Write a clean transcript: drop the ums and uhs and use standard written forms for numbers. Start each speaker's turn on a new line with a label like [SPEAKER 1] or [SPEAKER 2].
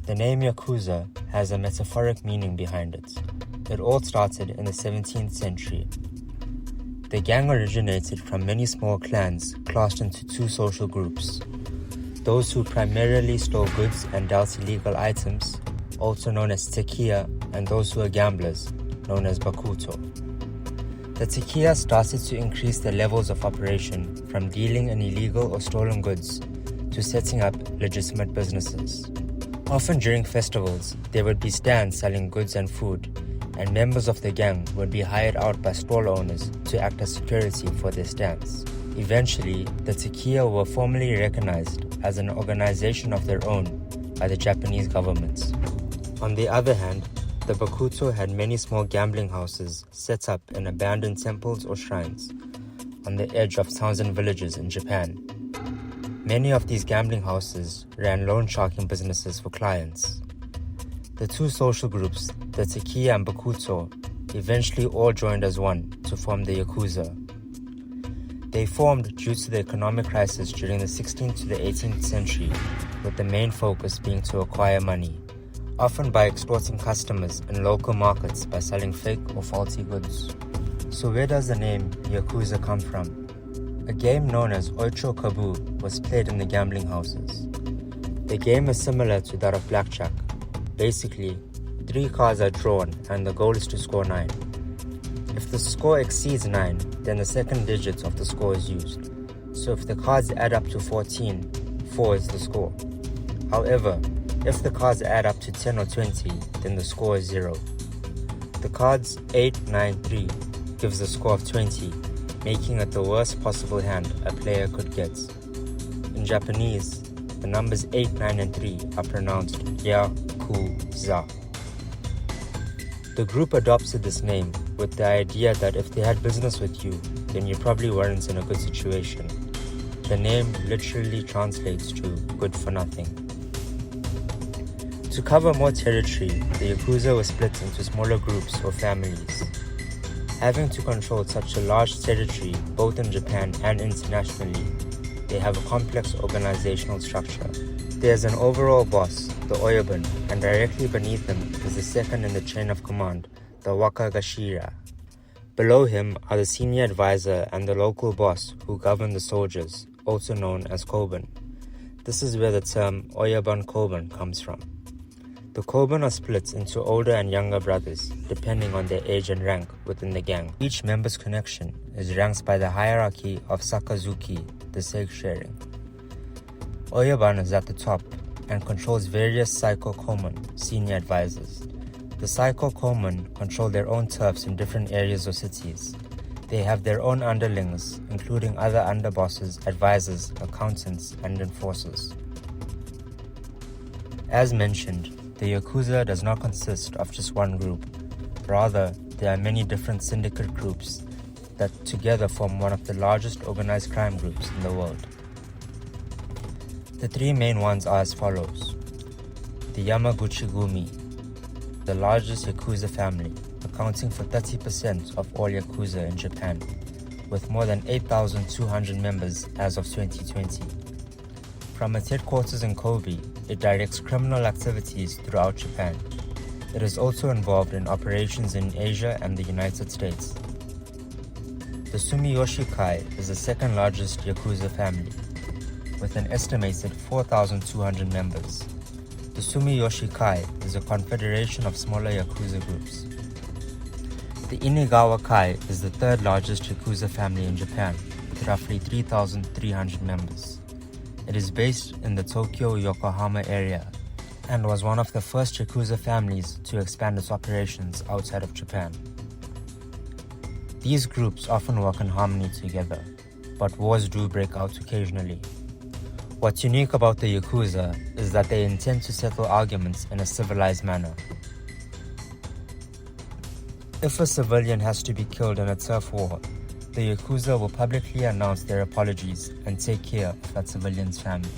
[SPEAKER 1] The name Yakuza has a metaphoric meaning behind it. It all started in the 17th century. The gang originated from many small clans classed into two social groups. Those who primarily stole goods and dealt illegal items, also known as tekiya, and those who were gamblers, known as Bakuto. The tekiya started to increase their levels of operation from dealing in illegal or stolen goods to setting up legitimate businesses. Often during festivals, there would be stands selling goods and food, and members of the gang would be hired out by stall owners to act as security for their stands. Eventually, the tekiya were formally recognized as an organization of their own by the Japanese government. On the other hand, the Bakuto had many small gambling houses set up in abandoned temples or shrines on the edge of towns and villages in Japan. Many of these gambling houses ran loan sharking businesses for clients. The two social groups, the tekiya and Bakuto, eventually all joined as one to form the Yakuza. They formed due to the economic crisis during the 16th to the 18th century, with the main focus being to acquire money, often by extorting customers in local markets by selling fake or faulty goods. So where does the name Yakuza come from? A game known as Oicho Kabu was played in the gambling houses. The game is similar to that of blackjack. Basically, 3 cards are drawn and the goal is to score 9. If the score exceeds 9, then the second digit of the score is used. So if the cards add up to 14, 4 is the score. However, if the cards add up to 10 or 20, then the score is 0. The cards 8, 9, 3 gives a score of 20, making it the worst possible hand a player could get. In Japanese, the numbers 8, 9, and 3 are pronounced Yakuza. The group adopted this name with the idea that if they had business with you, then you probably weren't in a good situation. The name literally translates to good for nothing. To cover more territory, the Yakuza was split into smaller groups or families. Having to control such a large territory, both in Japan and internationally, they have a complex organizational structure. There's an overall boss, the Oyabun, and directly beneath him is the second in the chain of command, the Wakagashira. Below him are the senior advisor and the local boss who govern the soldiers, also known as Koban. This is where the term Oyabun Koban comes from. The Koban are split into older and younger brothers, depending on their age and rank within the gang. Each member's connection is ranked by the hierarchy of Sakazuki, the sake sharing. Oyabun is at the top and controls various Psycho Koman, senior advisors. The Psycho Koman control their own turfs in different areas or cities. They have their own underlings, including other underbosses, advisors, accountants, and enforcers. As mentioned, the Yakuza does not consist of just one group. Rather, there are many different syndicate groups that together form one of the largest organized crime groups in the world. The 3 main ones are as follows. The Yamaguchi-gumi, the largest Yakuza family, accounting for 30% of all Yakuza in Japan, with more than 8,200 members as of 2020. From its headquarters in Kobe, it directs criminal activities throughout Japan. It is also involved in operations in Asia and the United States. The Sumiyoshi Kai is the second largest Yakuza family, with an estimated 4,200 members. The Sumiyoshi Kai is a confederation of smaller Yakuza groups. The Inigawa Kai is the third largest Yakuza family in Japan, with roughly 3,300 members. It is based in the Tokyo-Yokohama area and was one of the first Yakuza families to expand its operations outside of Japan. These groups often work in harmony together, but wars do break out occasionally. What's unique about the Yakuza is that they intend to settle arguments in a civilized manner. If a civilian has to be killed in a turf war, the Yakuza will publicly announce their apologies and take care of that civilian's family.